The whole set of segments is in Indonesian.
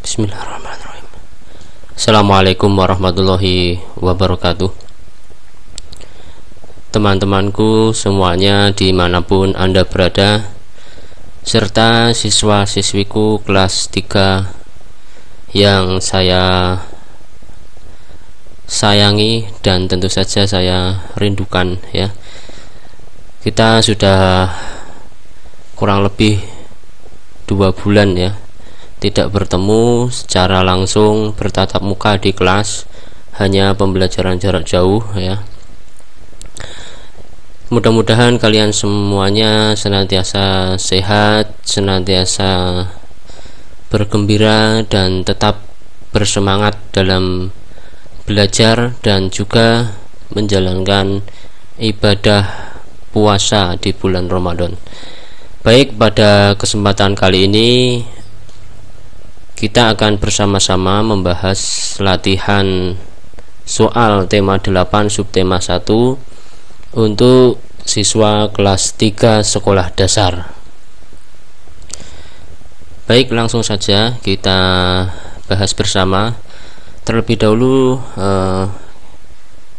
Bismillahirrahmanirrahim. Assalamualaikum warahmatullahi wabarakatuh. Teman-temanku semuanya dimanapun Anda berada, serta siswa-siswiku kelas 3 yang saya sayangi dan tentu saja saya rindukan ya. Kita sudah kurang lebih 2 bulan ya tidak bertemu secara langsung bertatap muka di kelas, hanya pembelajaran jarak jauh ya. Mudah-mudahan kalian semuanya senantiasa sehat, senantiasa bergembira dan tetap bersemangat dalam belajar dan juga menjalankan ibadah puasa di bulan Ramadan. Baik, pada kesempatan kali ini kita akan bersama-sama membahas latihan soal tema 8 subtema 1 untuk siswa kelas 3 sekolah dasar. Baik, langsung saja kita bahas bersama. Terlebih dahulu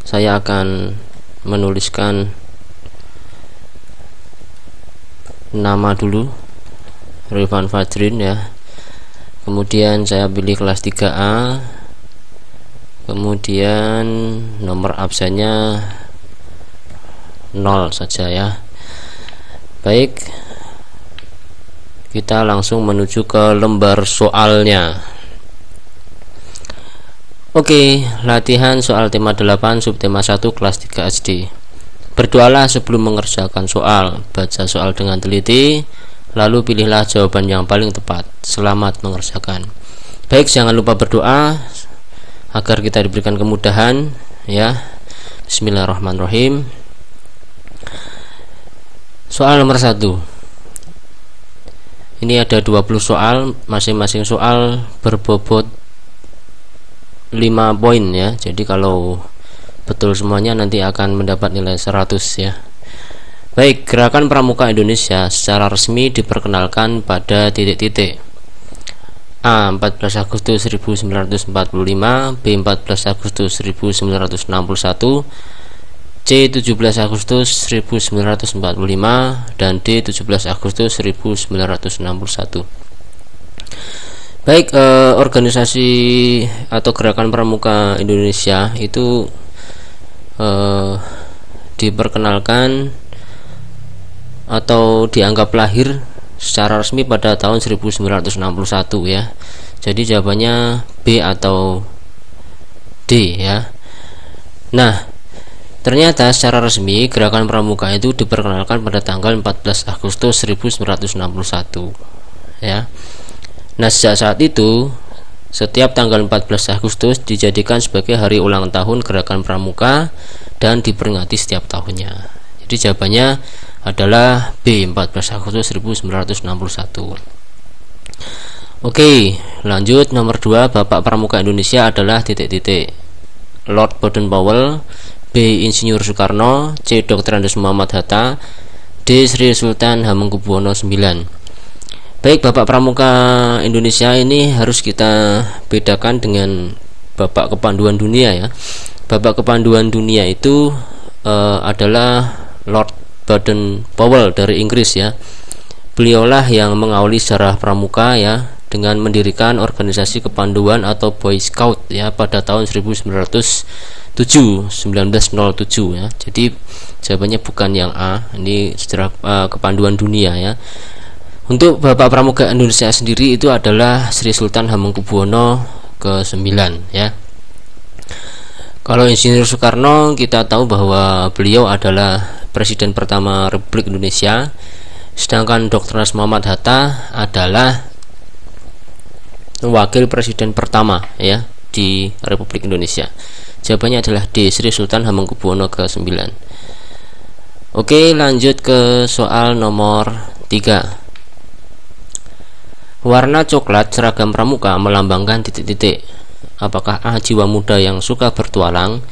saya akan menuliskan nama dulu, Rifan Fajrin ya. Kemudian saya pilih kelas 3A, kemudian nomor absennya 0 saja ya. Baik, kita langsung menuju ke lembar soalnya. Oke, latihan soal tema 8 subtema 1 kelas 3 SD. Berdoalah sebelum mengerjakan soal, baca soal dengan teliti, lalu pilihlah jawaban yang paling tepat. Selamat mengerjakan. Baik, jangan lupa berdoa agar kita diberikan kemudahan ya. Bismillahirrahmanirrahim. Soal nomor 1. Ini ada 20 soal, masing-masing soal berbobot 5 poin ya. Jadi kalau betul semuanya nanti akan mendapat nilai 100 ya. Baik, Gerakan Pramuka Indonesia secara resmi diperkenalkan pada titik-titik: A. 14 Agustus 1945, B. 14 Agustus 1961, C. 17 Agustus 1945, dan D. 17 Agustus 1961. Baik, organisasi atau Gerakan Pramuka Indonesia itu diperkenalkan atau dianggap lahir secara resmi pada tahun 1961 ya. Jadi jawabannya B atau D ya. Nah, ternyata secara resmi Gerakan Pramuka itu diperkenalkan pada tanggal 14 Agustus 1961 ya. Nah, sejak saat itu setiap tanggal 14 Agustus dijadikan sebagai hari ulang tahun Gerakan Pramuka dan diperingati setiap tahunnya. Jadi jawabannya adalah B, 14 Agustus 1961. Oke, lanjut nomor 2. Bapak Pramuka Indonesia adalah titik-titik: Lord Baden-Powell, B. Insinyur Soekarno, C. Dr. Andes Muhammad Hatta, D. Sri Sultan Hamengkubuwono IX. Baik, Bapak Pramuka Indonesia ini harus kita bedakan dengan Bapak Kepanduan Dunia ya. Bapak Kepanduan Dunia itu adalah Lord Baden-Powell dari Inggris ya. Beliaulah yang mengawali sejarah pramuka ya, dengan mendirikan organisasi kepanduan atau Boy Scout ya pada tahun 1907 ya. Jadi jawabannya bukan yang A, ini sejarah kepanduan dunia ya. Untuk Bapak Pramuka Indonesia sendiri itu adalah Sri Sultan Hamengkubuwono ke-9 ya. Kalau Insinyur Soekarno kita tahu bahwa beliau adalah Presiden pertama Republik Indonesia, sedangkan Dr. Andes Muhammad Hatta adalah Wakil Presiden pertama ya di Republik Indonesia. Jawabannya adalah D, Sri Sultan Hamengkubuwono ke-9. Oke, lanjut ke soal nomor 3. Warna coklat seragam pramuka melambangkan titik-titik. Apakah A. Jiwa muda yang suka bertualang,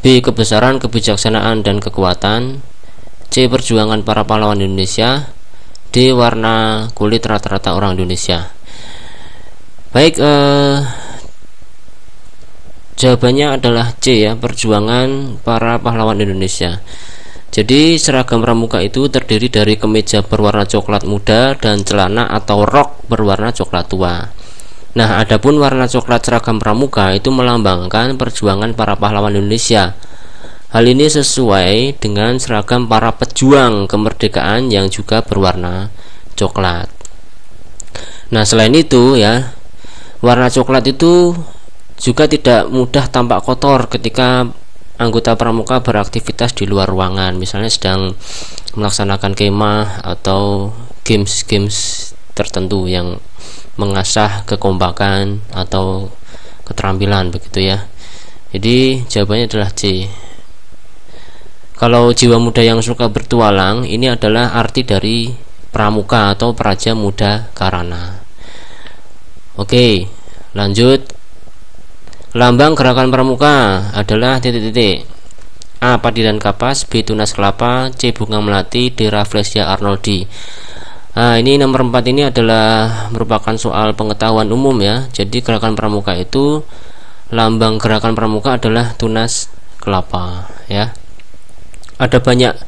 B. Kebesaran, kebijaksanaan, dan kekuatan, C. Perjuangan para pahlawan Indonesia, D. Warna kulit rata-rata orang Indonesia. Baik, jawabannya adalah C ya, perjuangan para pahlawan Indonesia. Jadi seragam pramuka itu terdiri dari kemeja berwarna coklat muda dan celana atau rok berwarna coklat tua. Nah, adapun warna coklat seragam pramuka itu melambangkan perjuangan para pahlawan Indonesia. Hal ini sesuai dengan seragam para pejuang kemerdekaan yang juga berwarna coklat. Nah, selain itu ya, warna coklat itu juga tidak mudah tampak kotor ketika anggota pramuka beraktivitas di luar ruangan, misalnya sedang melaksanakan kemah atau games-games tertentu yang mengasah kekompakan atau keterampilan begitu ya. Jadi jawabannya adalah C. Kalau jiwa muda yang suka bertualang, ini adalah arti dari pramuka atau praja muda karana. Oke, lanjut. Lambang gerakan pramuka adalah titik-titik. A. Padi dan kapas, B. Tunas kelapa, C. Bunga melati, D. Rafflesia arnoldi. Nah, ini nomor 4 ini adalah merupakan soal pengetahuan umum ya. Jadi gerakan pramuka itu, lambang gerakan pramuka adalah tunas kelapa ya. Ada banyak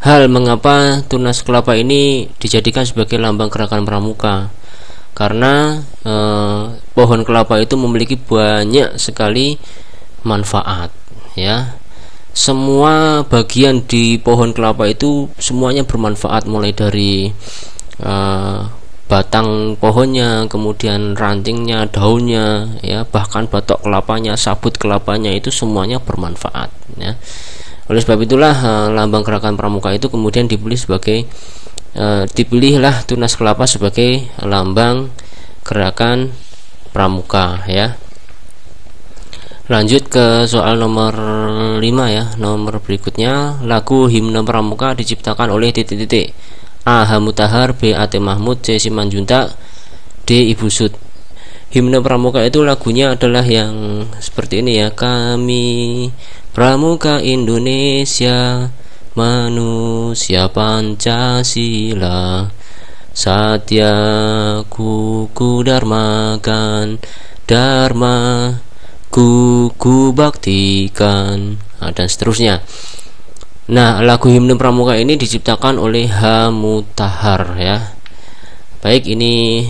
hal mengapa tunas kelapa ini dijadikan sebagai lambang gerakan pramuka. Karena pohon kelapa itu memiliki banyak sekali manfaat ya. Semua bagian di pohon kelapa itu semuanya bermanfaat, mulai dari batang pohonnya, kemudian rantingnya, daunnya ya, bahkan batok kelapanya, sabut kelapanya, itu semuanya bermanfaat ya. Oleh sebab itulah lambang gerakan pramuka itu kemudian dipilihlah tunas kelapa sebagai lambang gerakan pramuka ya. Lanjut ke soal nomor 5 ya. Nomor berikutnya, lagu himne pramuka diciptakan oleh titik-titik. A. H. Mutahar, B. A. T. Mahmud, C. Simanjuntak, D. Ibu Sud. Himne pramuka itu lagunya adalah yang seperti ini ya. Kami pramuka Indonesia, manusia Pancasila, satya kuku dharmakan, dharma kuku baktikan, dan seterusnya. Nah, lagu himne pramuka ini diciptakan oleh H. Mutahar ya. Baik, ini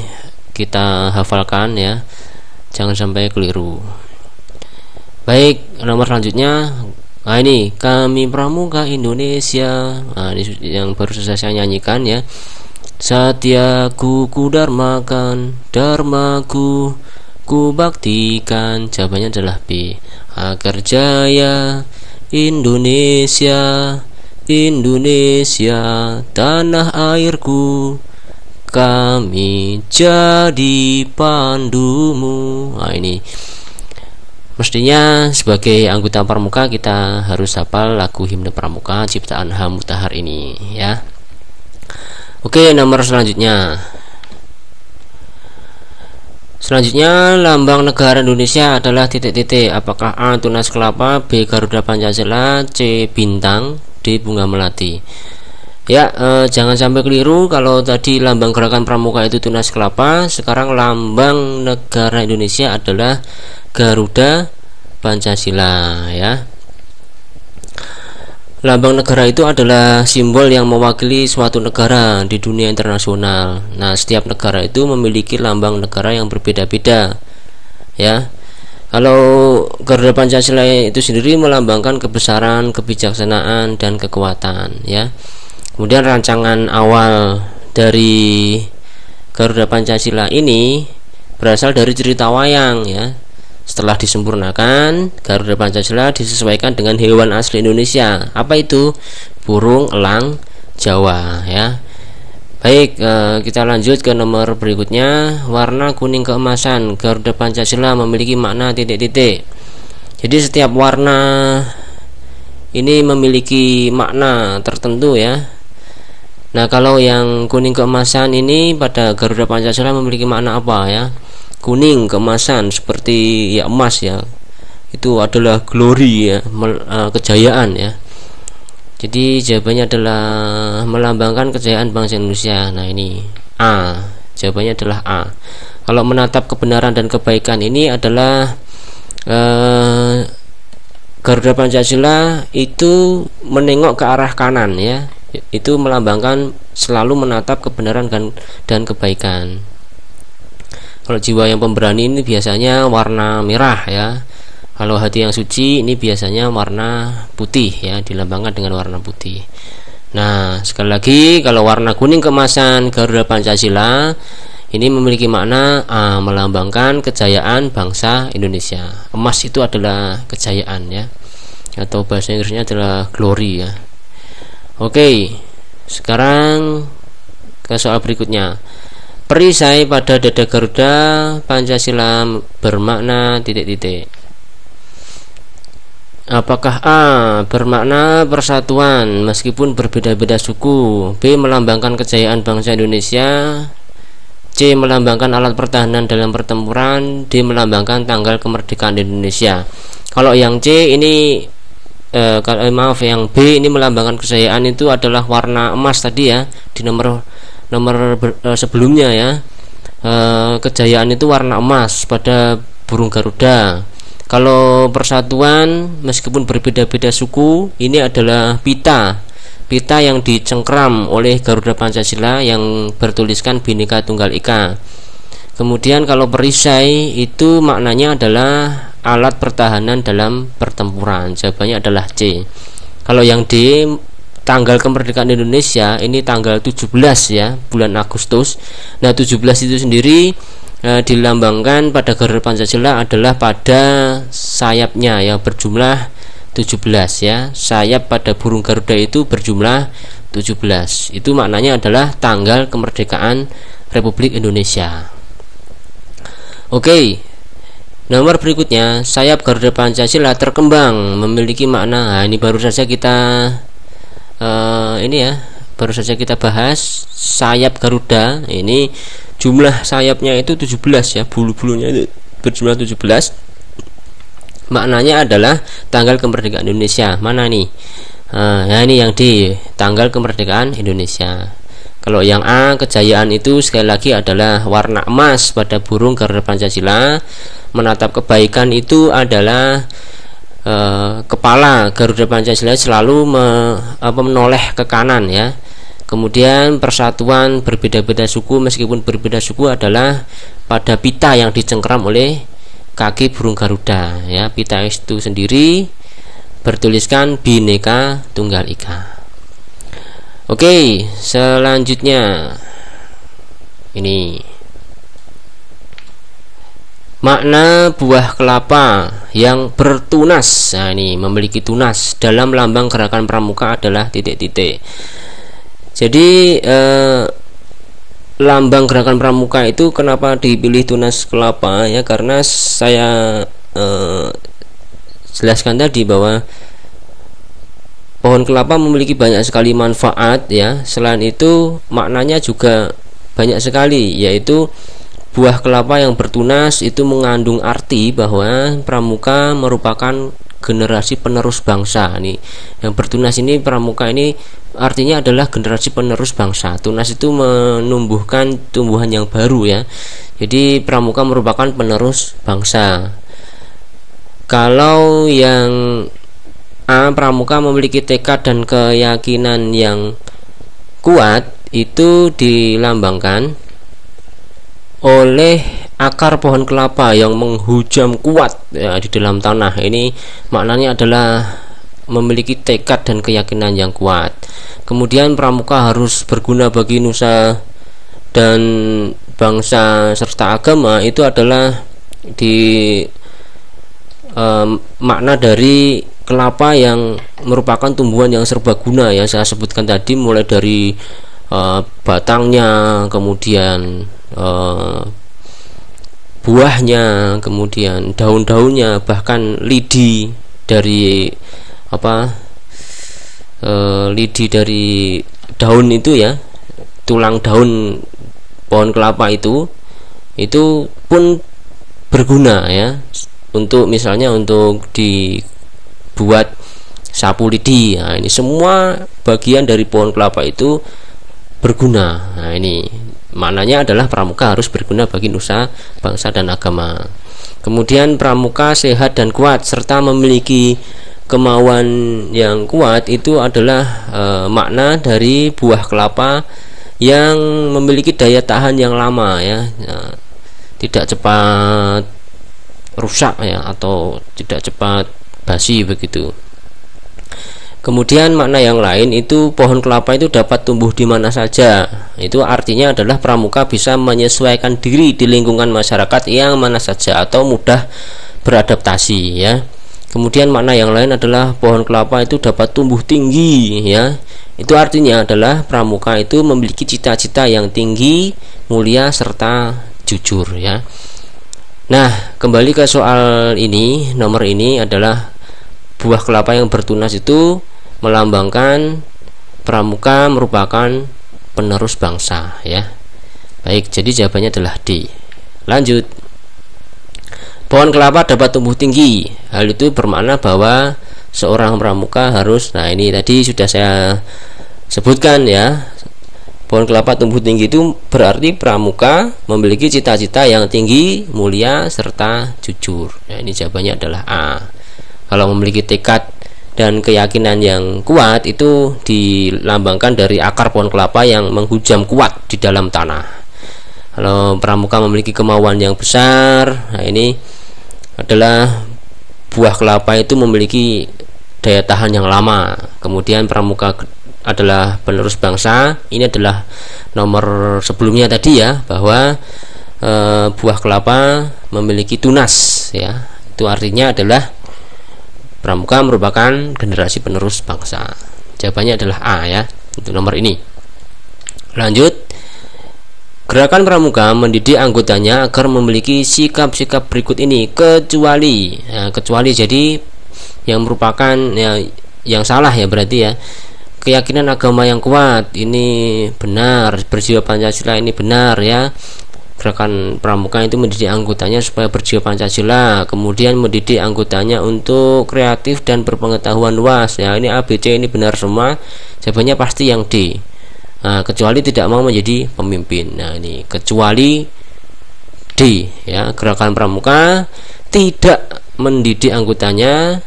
kita hafalkan ya, jangan sampai keliru. Baik, nomor selanjutnya. Nah, ini kami pramuka Indonesia. Nah, ini yang baru saya nyanyikan ya. Satya kuku dharmakan, dharmaku ku baktikan. Jawabannya adalah B. Agar jaya Indonesia, Indonesia tanah airku, kami jadi pandumu. Nah, ini mestinya sebagai anggota pramuka kita harus hafal lagu himne pramuka ciptaan H. Mutahar ini ya. Oke, nomor selanjutnya. Selanjutnya, lambang negara Indonesia adalah titik-titik. Apakah A. Tunas kelapa, B. Garuda Pancasila, C. Bintang, D. Bunga melati. Ya, jangan sampai keliru. Kalau tadi lambang gerakan pramuka itu tunas kelapa, sekarang lambang negara Indonesia adalah Garuda Pancasila ya. Lambang negara itu adalah simbol yang mewakili suatu negara di dunia internasional. Nah, setiap negara itu memiliki lambang negara yang berbeda-beda ya. Kalau Garuda Pancasila itu sendiri melambangkan kebesaran, kebijaksanaan, dan kekuatan ya. Kemudian rancangan awal dari Garuda Pancasila ini berasal dari cerita wayang ya. Setelah disempurnakan, Garuda Pancasila disesuaikan dengan hewan asli Indonesia. Apa itu? Burung elang Jawa ya. Baik, kita lanjut ke nomor berikutnya. Warna kuning keemasan. Garuda Pancasila memiliki makna titik-titik. Jadi setiap warna ini memiliki makna tertentu ya. Nah, kalau yang kuning keemasan ini pada Garuda Pancasila memiliki makna apa ya? Kuning keemasan seperti ya emas ya, itu adalah glory ya, kejayaan ya. Jadi jawabannya adalah melambangkan kejayaan bangsa Indonesia. Nah, ini A, jawabannya adalah A. Kalau menatap kebenaran dan kebaikan ini adalah Garuda Pancasila itu menengok ke arah kanan ya. Itu melambangkan selalu menatap kebenaran dan kebaikan. Kalau jiwa yang pemberani ini biasanya warna merah ya. Kalau hati yang suci ini biasanya warna putih ya, dilambangkan dengan warna putih. Nah, sekali lagi kalau warna kuning keemasan Garuda Pancasila ini memiliki makna melambangkan kejayaan bangsa Indonesia. Emas itu adalah kejayaan ya, atau bahasa Inggrisnya adalah glory ya. Oke, sekarang ke soal berikutnya. Perisai pada dada Garuda Pancasila bermakna titik-titik. Apakah A bermakna persatuan meskipun berbeda-beda suku, B melambangkan kejayaan bangsa Indonesia, C melambangkan alat pertahanan dalam pertempuran, D melambangkan tanggal kemerdekaan Indonesia. Kalau yang C ini yang B ini melambangkan kejayaan itu adalah warna emas tadi ya, di nomor sebelumnya ya. Kejayaan itu warna emas pada burung Garuda. Kalau persatuan meskipun berbeda-beda suku, ini adalah pita yang dicengkram oleh Garuda Pancasila yang bertuliskan Bhinneka Tunggal Ika. Kemudian kalau perisai itu maknanya adalah alat pertahanan dalam pertempuran. Jawabannya adalah C. Kalau yang D, tanggal kemerdekaan Indonesia ini tanggal 17 ya, bulan Agustus. Nah, 17 itu sendiri dilambangkan pada Garuda Pancasila adalah pada sayapnya ya, berjumlah 17 ya. Sayap pada burung Garuda itu berjumlah 17. Itu maknanya adalah tanggal kemerdekaan Republik Indonesia. Oke. Nomor berikutnya, sayap Garuda Pancasila terkembang memiliki makna. Nah, ini baru saja kita baru saja kita bahas sayap Garuda. Ini jumlah sayapnya itu 17 ya, bulu-bulunya itu berjumlah 17. Maknanya adalah tanggal kemerdekaan Indonesia. Mana nih? Nah, ini yang D, tanggal kemerdekaan Indonesia. Kalau yang A, kejayaan itu sekali lagi adalah warna emas pada burung Garuda Pancasila. Menatap kebaikan itu adalah kepala Garuda Pancasila selalu menoleh ke kanan ya. Kemudian persatuan berbeda-beda suku meskipun berbeda suku adalah pada pita yang dicengkram oleh kaki burung Garuda ya. Pita itu sendiri bertuliskan Bhinneka Tunggal Ika. Oke, selanjutnya ini makna buah kelapa yang bertunas. Nah, ini memiliki tunas dalam lambang gerakan pramuka adalah titik-titik. Jadi lambang gerakan pramuka itu kenapa dipilih tunas kelapa ya, karena saya jelaskan tadi bahwa pohon kelapa memiliki banyak sekali manfaat ya. Selain itu maknanya juga banyak sekali, yaitu buah kelapa yang bertunas itu mengandung arti bahwa pramuka merupakan generasi penerus bangsa. Nih, yang bertunas ini pramuka ini artinya adalah generasi penerus bangsa. Tunas itu menumbuhkan tumbuhan yang baru ya. Jadi pramuka merupakan penerus bangsa. Kalau yang A, pramuka memiliki tekad dan keyakinan yang kuat, itu dilambangkan oleh akar pohon kelapa yang menghujam kuat ya, di dalam tanah. Ini maknanya adalah memiliki tekad dan keyakinan yang kuat. Kemudian pramuka harus berguna bagi nusa dan bangsa serta agama. Itu adalah di makna dari kelapa yang merupakan tumbuhan yang serbaguna yang saya sebutkan tadi, mulai dari batangnya, kemudian buahnya, kemudian daun-daunnya, bahkan lidi dari lidi dari daun itu ya, tulang daun pohon kelapa itu pun berguna ya, untuk misalnya untuk dibuat sapu lidi. Nah, ini semua bagian dari pohon kelapa itu berguna. Nah, ini Maknanya adalah pramuka harus berguna bagi nusa, bangsa, dan agama. Kemudian pramuka sehat dan kuat serta memiliki kemauan yang kuat itu adalah makna dari buah kelapa yang memiliki daya tahan yang lama ya, tidak cepat rusak ya, atau tidak cepat basi begitu. Kemudian makna yang lain itu pohon kelapa itu dapat tumbuh di mana saja. Itu artinya adalah pramuka bisa menyesuaikan diri di lingkungan masyarakat yang mana saja atau mudah beradaptasi ya. Kemudian makna yang lain adalah pohon kelapa itu dapat tumbuh tinggi ya. Itu artinya adalah pramuka itu memiliki cita-cita yang tinggi, mulia, serta jujur ya. Nah, kembali ke soal ini, nomor ini adalah buah kelapa yang bertunas itu melambangkan pramuka merupakan penerus bangsa ya. Baik, jadi jawabannya adalah D. Lanjut. Pohon kelapa dapat tumbuh tinggi. Hal itu bermakna bahwa seorang pramuka harus, nah ini tadi sudah saya sebutkan ya. Pohon kelapa tumbuh tinggi itu berarti pramuka memiliki cita-cita yang tinggi, mulia, serta jujur. Nah, ini jawabannya adalah A. Kalau memiliki tekad dan keyakinan yang kuat itu dilambangkan dari akar pohon kelapa yang menghujam kuat di dalam tanah. Kalau pramuka memiliki kemauan yang besar, nah ini adalah buah kelapa itu memiliki daya tahan yang lama. Kemudian pramuka adalah penerus bangsa. Ini adalah nomor sebelumnya tadi ya, bahwa buah kelapa memiliki tunas ya. Itu artinya adalah pramuka merupakan generasi penerus bangsa. Jawabannya adalah A ya, untuk nomor ini. Lanjut. Gerakan pramuka mendidik anggotanya agar memiliki sikap-sikap berikut ini, kecuali ya, kecuali jadi yang merupakan ya, yang salah ya berarti ya. Keyakinan agama yang kuat ini benar, berjiwa Pancasila ini benar ya. Gerakan pramuka itu mendidik anggotanya supaya berjiwa Pancasila, kemudian mendidik anggotanya untuk kreatif dan berpengetahuan luas ya. Ini A, B, C ini benar semua. Jawabannya pasti yang D. Nah, kecuali tidak mau menjadi pemimpin. Nah, ini kecuali D ya. Gerakan pramuka tidak mendidik anggotanya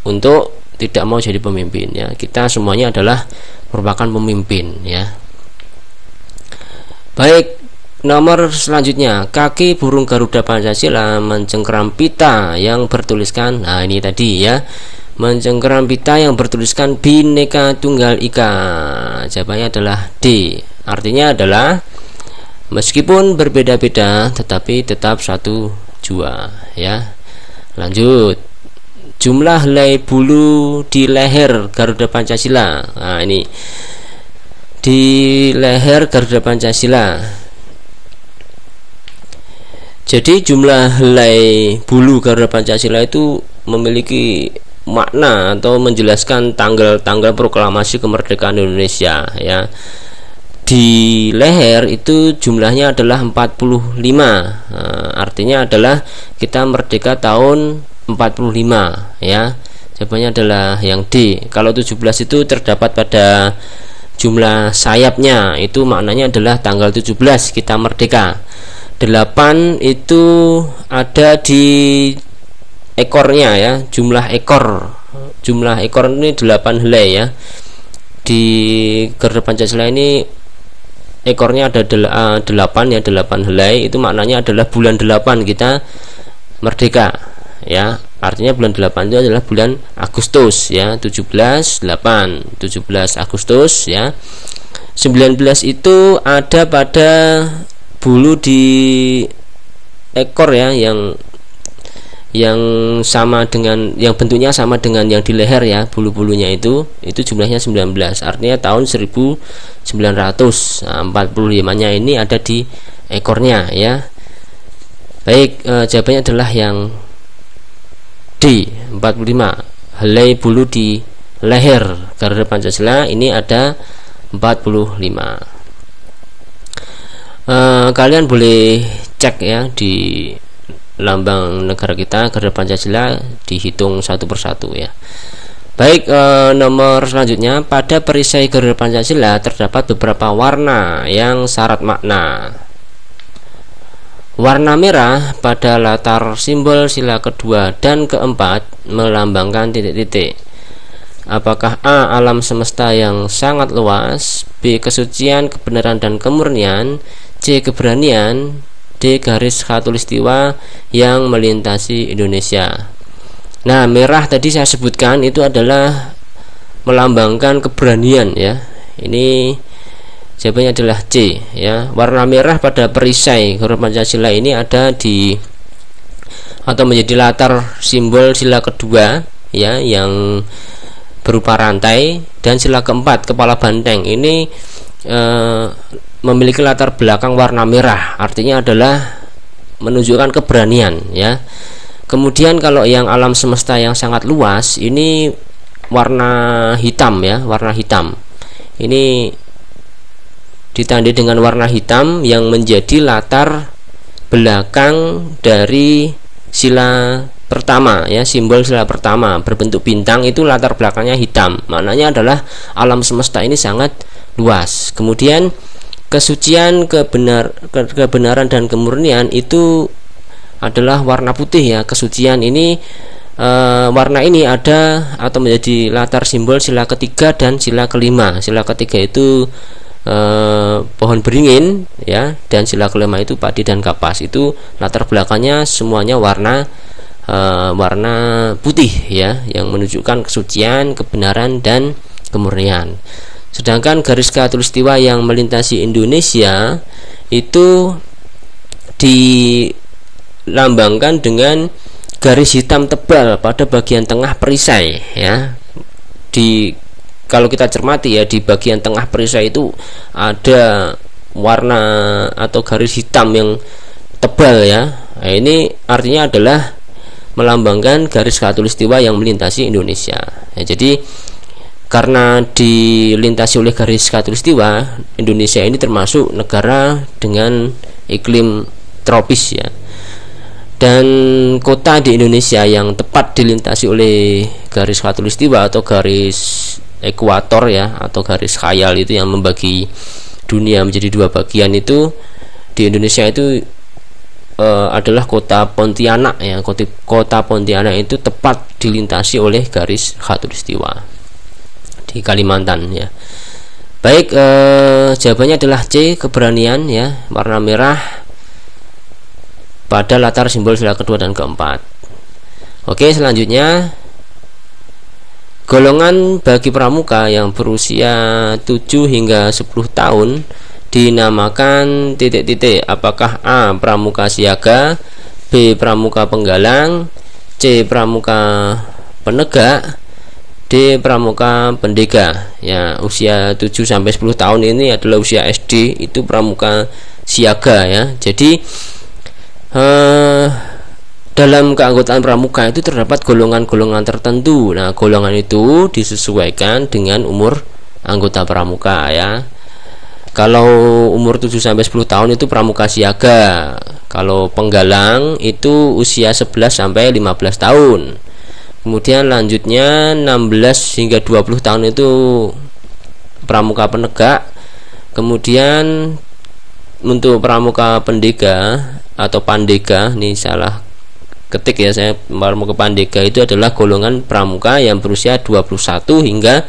untuk tidak mau jadi pemimpin ya. Kita semuanya adalah merupakan pemimpin ya. Baik, nomor selanjutnya, kaki burung Garuda Pancasila mencengkeram pita yang bertuliskan, nah ini tadi ya, mencengkeram pita yang bertuliskan Bhinneka Tunggal Ika. Jawabannya adalah D. Artinya adalah meskipun berbeda-beda tetapi tetap satu jua ya. Lanjut. Jumlah helai bulu di leher Garuda Pancasila. Nah ini di leher Garuda Pancasila. Jadi jumlah helai bulu Garuda Pancasila itu memiliki makna atau menjelaskan tanggal-tanggal proklamasi kemerdekaan Indonesia ya. Di leher itu jumlahnya adalah 45. Artinya adalah kita merdeka tahun 45 ya. Jawabannya adalah yang D. Kalau 17 itu terdapat pada jumlah sayapnya, itu maknanya adalah tanggal 17 kita merdeka. 8 itu ada di ekornya ya, jumlah ekor ini 8 helai ya. Di Garuda Pancasila ini ekornya ada 8 ya, 8 helai. Itu maknanya adalah bulan 8 kita merdeka ya. Artinya bulan 8 itu adalah bulan Agustus ya, 17 Agustus ya. 19 itu ada pada bulu di ekor ya, yang sama dengan, yang bentuknya sama dengan yang di leher ya, bulu-bulunya itu jumlahnya 19. Artinya tahun 1945 nya ini ada di ekornya ya. Baik, jawabannya adalah yang D, 45. Helai bulu di leher Garuda Pancasila ini ada 45. Kalian boleh cek ya di lambang negara kita Garuda Pancasila, dihitung satu persatu ya. Baik, nomor selanjutnya, pada perisai Garuda Pancasila terdapat beberapa warna yang syarat makna. Warna merah pada latar simbol sila kedua dan keempat melambangkan titik-titik. Apakah A. Alam semesta yang sangat luas, B. Kesucian, kebenaran dan kemurnian, C. Keberanian, D. Garis khatulistiwa yang melintasi Indonesia. Nah, merah tadi saya sebutkan itu adalah melambangkan keberanian ya. Ini jawabannya adalah C ya. Warna merah pada perisai Garuda Pancasila ini ada di atau menjadi latar simbol sila kedua ya, yang berupa rantai, dan sila keempat kepala banteng ini memiliki latar belakang warna merah, artinya adalah menunjukkan keberanian ya. Kemudian kalau yang alam semesta yang sangat luas ini warna hitam ya, warna hitam. Ini ditandai dengan warna hitam yang menjadi latar belakang dari sila pertama ya, simbol sila pertama berbentuk bintang itu latar belakangnya hitam. Maknanya adalah alam semesta ini sangat luas. Kemudian kesucian, kebenaran dan kemurnian itu adalah warna putih ya. Kesucian ini warna ini ada atau menjadi latar simbol sila ketiga dan sila kelima. Sila ketiga itu pohon beringin ya, dan sila kelima itu padi dan kapas. Itu latar belakangnya semuanya warna putih ya, yang menunjukkan kesucian, kebenaran dan kemurnian. Sedangkan garis khatulistiwa yang melintasi Indonesia itu dilambangkan dengan garis hitam tebal pada bagian tengah perisai ya. Kalau kita cermati ya, di bagian tengah perisai itu ada warna atau garis hitam yang tebal ya. Nah, ini artinya adalah melambangkan garis khatulistiwa yang melintasi Indonesia ya. Jadi karena dilintasi oleh garis khatulistiwa, Indonesia ini termasuk negara dengan iklim tropis ya. Dan kota di Indonesia yang tepat dilintasi oleh garis khatulistiwa atau garis ekuator ya, atau garis khayal itu yang membagi dunia menjadi dua bagian, itu di Indonesia itu adalah kota Pontianak ya. Kota Pontianak itu tepat dilintasi oleh garis khatulistiwa di Kalimantan ya. Baik, jawabannya adalah C, keberanian ya, warna merah pada latar simbol sila kedua dan keempat. Oke, selanjutnya golongan bagi pramuka yang berusia 7 hingga 10 tahun dinamakan titik-titik. Apakah A. pramuka siaga, B. pramuka penggalang, C. pramuka penegak, D. pramuka pendega ya. Usia 7 sampai 10 tahun ini adalah usia SD, itu pramuka siaga ya. Jadi dalam keanggotaan pramuka itu terdapat golongan-golongan tertentu. Nah, golongan itu disesuaikan dengan umur anggota pramuka ya. Kalau umur 7 sampai 10 tahun itu pramuka siaga. Kalau penggalang itu usia 11 sampai 15 tahun. Kemudian lanjutnya 16 hingga 20 tahun itu pramuka penegak. Kemudian untuk pramuka pendega atau pandega, ini salah ketik ya saya, pramuka pandega itu adalah golongan pramuka yang berusia 21 hingga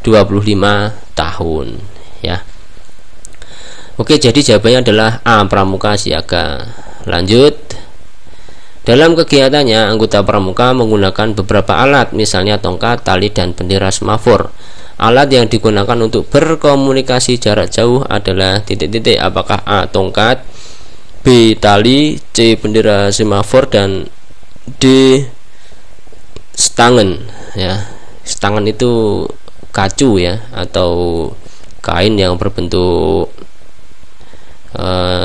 25 tahun ya. Oke, jadi jawabannya adalah A, pramuka siaga. Lanjut. Dalam kegiatannya, anggota pramuka menggunakan beberapa alat, misalnya tongkat, tali, dan bendera semafor. Alat yang digunakan untuk berkomunikasi jarak jauh adalah titik-titik. Apakah A, tongkat, B, tali, C, bendera semafor, dan D, stangen ya. Stangen itu kacu ya, atau kain yang berbentuk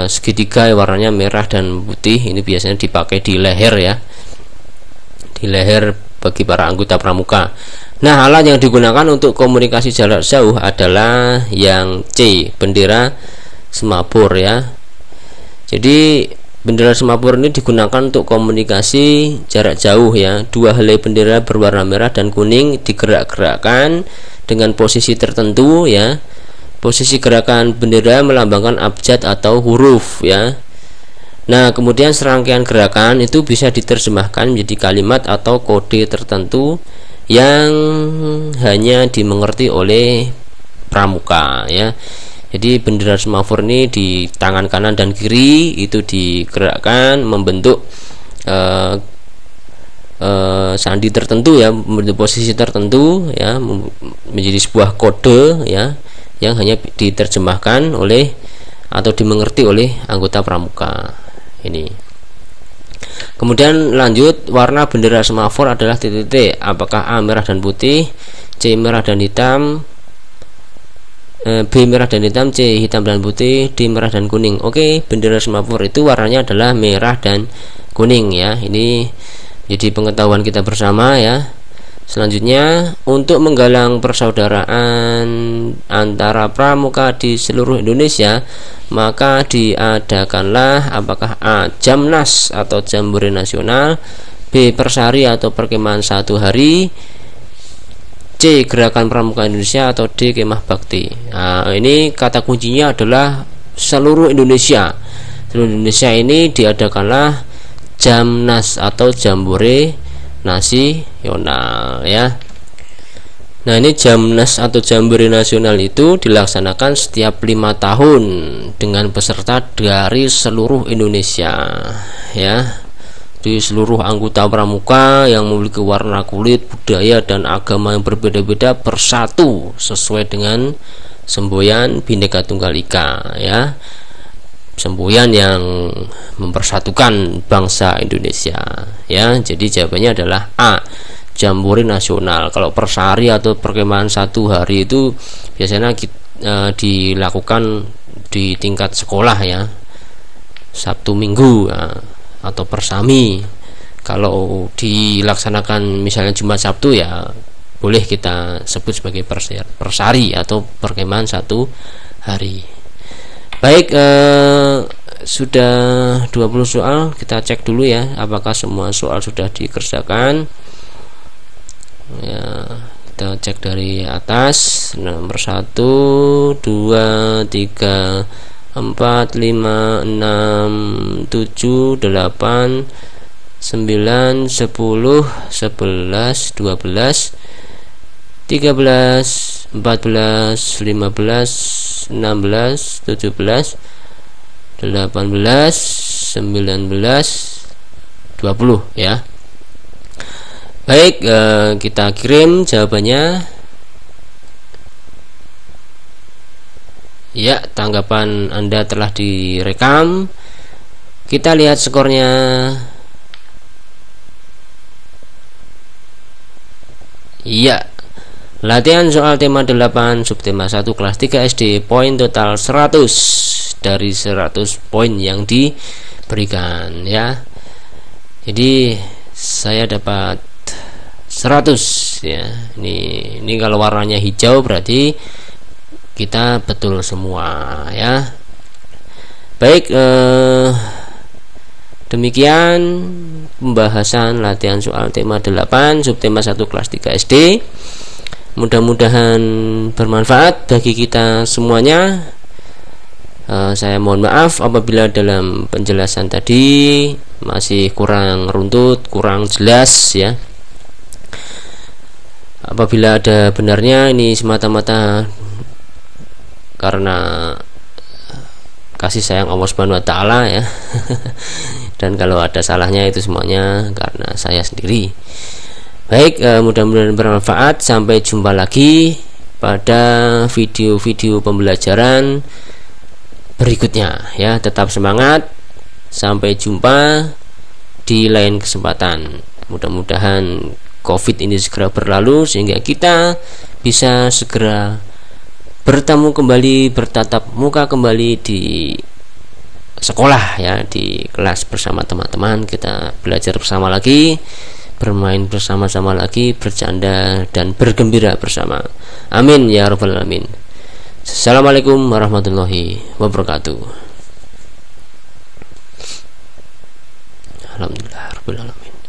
segitiga, warnanya merah dan putih. Ini biasanya dipakai di leher ya, di leher bagi para anggota pramuka. Nah, alat yang digunakan untuk komunikasi jarak jauh adalah yang C, bendera semapur ya. Jadi Bendera semapur ini digunakan untuk komunikasi jarak jauh ya. Dua helai bendera berwarna merah dan kuning digerak-gerakkan dengan posisi tertentu ya. Posisi gerakan bendera melambangkan abjad atau huruf ya. Nah, kemudian serangkaian gerakan itu bisa diterjemahkan menjadi kalimat atau kode tertentu yang hanya dimengerti oleh pramuka ya. Jadi bendera semapur ini di tangan kanan dan kiri itu digerakkan membentuk sandi tertentu ya, membentuk posisi tertentu ya, menjadi sebuah kode ya yang hanya diterjemahkan oleh atau dimengerti oleh anggota pramuka ini. Kemudian lanjut, warna bendera semapur adalah titik-titik. Apakah A merah dan putih, C merah dan hitam, B merah dan hitam, C hitam dan putih, D merah dan kuning. Oke, bendera semapur itu warnanya adalah merah dan kuning ya. Ini jadi pengetahuan kita bersama ya. Selanjutnya, untuk menggalang persaudaraan antara pramuka di seluruh Indonesia, maka diadakanlah apakah A Jamnas atau Jambore Nasional, B Persari atau perkemahan satu hari, C Gerakan Pramuka Indonesia, atau D Kemah Bakti. Nah, ini kata kuncinya adalah seluruh Indonesia. Seluruh Indonesia ini diadakanlah Jamnas atau Jambore Nasional ya. Nah, ini Jamnas atau Jambore Nasional itu dilaksanakan setiap 5 tahun dengan peserta dari seluruh Indonesia ya. Di seluruh anggota pramuka yang memiliki warna kulit, budaya, dan agama yang berbeda-beda bersatu sesuai dengan semboyan Bhinneka Tunggal Ika ya, semboyan yang mempersatukan bangsa Indonesia ya. Jadi jawabannya adalah A Jambore Nasional. Kalau persari atau perkemahan satu hari itu biasanya dilakukan di tingkat sekolah ya, Sabtu Minggu ya, atau persami. Kalau dilaksanakan misalnya Jumat Sabtu ya boleh kita sebut sebagai persari atau perkemahan satu hari. Baik, sudah 20 soal. Kita cek dulu ya apakah semua soal sudah dikerjakan ya. Kita cek dari atas. Nomor 1, 2, 3, 4, 5, 6, 7, 8, 9, 10, 11, 12, 13, 14, 15, 16, 17, 18, 19, 20 ya. Baik, kita kirim jawabannya. Ya, tanggapan Anda telah direkam. Kita lihat skornya. Iya. Latihan soal tema 8 subtema 1 kelas 3 SD, poin total 100 dari 100 poin yang diberikan ya. Jadi saya dapat 100 ya. Ini kalau warnanya hijau berarti kita betul semua ya. Baik, demikian pembahasan latihan soal tema 8 subtema 1 kelas 3 SD. Mudah-mudahan bermanfaat bagi kita semuanya. Saya mohon maaf apabila dalam penjelasan tadi masih kurang runtut, kurang jelas ya. Apabila ada benarnya, ini semata-mata karena kasih sayang Allah Subhanahu wa taala ya. Dan kalau ada salahnya itu semuanya karena saya sendiri. Baik, mudah-mudahan bermanfaat. Sampai jumpa lagi pada video-video pembelajaran berikutnya ya. Tetap semangat. Sampai jumpa di lain kesempatan. Mudah-mudahan COVID ini segera berlalu sehingga kita bisa segera bertemu kembali, bertatap muka kembali di sekolah ya, di kelas bersama teman-teman. Kita belajar bersama lagi, bermain bersama-sama lagi, bercanda dan bergembira bersama. Amin ya rabbal alamin. Assalamualaikum warahmatullahi wabarakatuh. Alhamdulillah rabbil alamin.